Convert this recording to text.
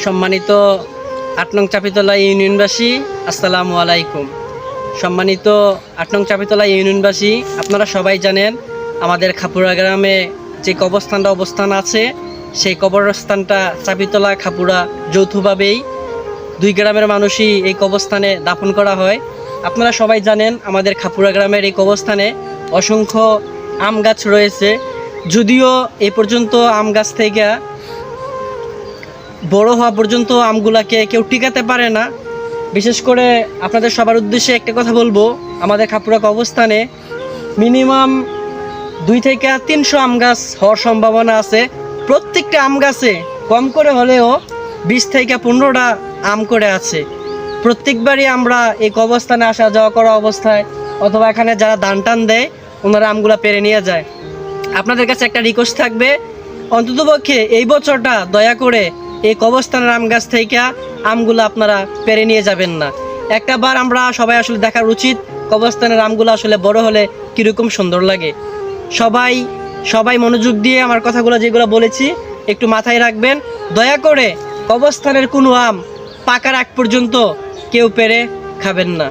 সম্মানিত ৮ নং চাপিতলা ইউনিয়নবাসী, আসসালামু আলাইকুম। সম্মানিত ৮ নং চাপিতলা ইউনিয়নবাসী, আপনারা সবাই জানেন আমাদের খাপুরা গ্রামে যে কবরস্থানটা অবস্থান আছে, সেই কবরস্থানটা চাপিতলা খাপুরা যৌথভাবেই দুই গ্রামের মানুষই এই কবরস্থানে দাফন করা হয়। আপনারা সবাই জানেন আমাদের খাপুরা গ্রামের এই কবরস্থানে অসংখ্য আম গাছ রয়েছে। যদিও এই পর্যন্ত আম গাছ থেকে বড় হওয়া পর্যন্ত আমগুলাকে কেউ টিকাতে পারে না। বিশেষ করে আপনাদের সবার উদ্দেশ্যে একটা কথা বলবো, আমাদের খাপুরা কবরস্থানে মিনিমাম 2 থেকে 300 আম গাছ হওয়ার সম্ভাবনা আছে। প্রত্যেকটা আম গাছে কম করে হলেও 20 থেকে 15টা আম করে আছে। প্রত্যেকবারই আমরা এই কবরস্থানে আসা যাওয়া করা অবস্থায় অথবা এখানে যারা দান টান দেয় ওনারা আমগুলা পেরে নিয়ে যায়। আপনাদের কাছে একটা রিকোয়েস্ট থাকবে, অন্ততপক্ষে এই বছরটা দয়া করে এই কবরস্থানের আম গাছ থেকে আমগুলো আপনারা পেরে নিয়ে যাবেন না। একটা বার আমরা সবাই আসলে দেখার উচিত কবরস্থানের আমগুলো আসলে বড় হলে কীরকম সুন্দর লাগে। সবাই মনোযোগ দিয়ে আমার কথাগুলো যেগুলো বলেছি একটু মাথায় রাখবেন। দয়া করে কবরস্থানের কোনো আম পাকার আগ পর্যন্ত কেউ পেরে খাবেন না।